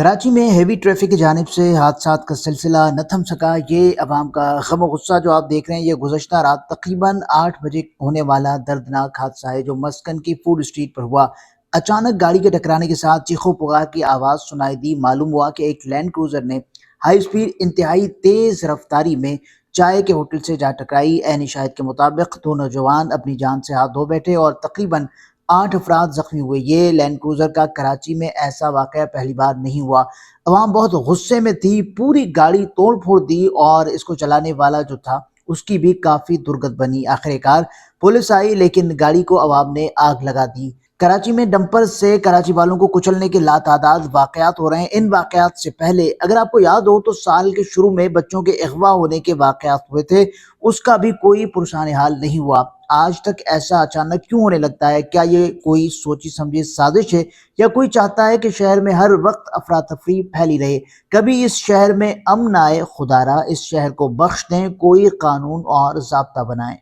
کراچی میں heavy traffic کی جانب سے حادثات کا سلسلہ نہ تھم سکا۔ یہ عوام کا غم و غصہ جو آپ دیکھ رہے ہیں، یہ گزشتہ رات تقریباً 8 بجے ہونے والا دردناک حادثہ ہے جو مسکن کی فوڈ اسٹریٹ پر ہوا۔ اچانک گاڑی کے ٹکرانے کے ساتھ چیخ و پکار کی آواز سنائی دی۔ معلوم ہوا کہ ایک لینڈ کروزر نے ہائی سپیڈ انتہائی تیز رفتاری میں چائے کے ہوٹل سے جا ٹکرائی۔ عینی شاہد کے مطابق دو نوجوان اپنی جان سے ہاتھ دھو بیٹھے اور تقریباً 8 افراد زخمی ہوئے۔ یہ لینڈ کروزر کا کراچی میں ایسا واقعہ پہلی بار نہیں ہوا۔ عوام بہت غصے میں تھی، پوری گاڑی توڑ پھوڑ دی اور اس کو چلانے والا جو تھا اس کی بھی کافی درگت بنی۔ آخر کار پولیس آئی لیکن گاڑی کو عوام نے آگ لگا دی۔ کراچی میں ڈمپر سے کراچی والوں کو کچلنے کے لاتعداد واقعات ہو رہے ہیں۔ ان واقعات سے پہلے اگر آپ کو یاد ہو تو سال کے شروع میں بچوں کے اغوا ہونے کے واقعات ہوئے تھے، اس کا بھی کوئی پرسان حال نہیں ہوا۔ آج تک ایسا اچانک کیوں ہونے لگتا ہے؟ کیا یہ کوئی سوچی سمجھی سازش ہے یا کوئی چاہتا ہے کہ شہر میں ہر وقت افراتفری پھیلی رہے؟ کبھی اس شہر میں امن آئے، خدا را اس شہر کو بخش دیں، کوئی قانون اور ضابطہ بنائیں۔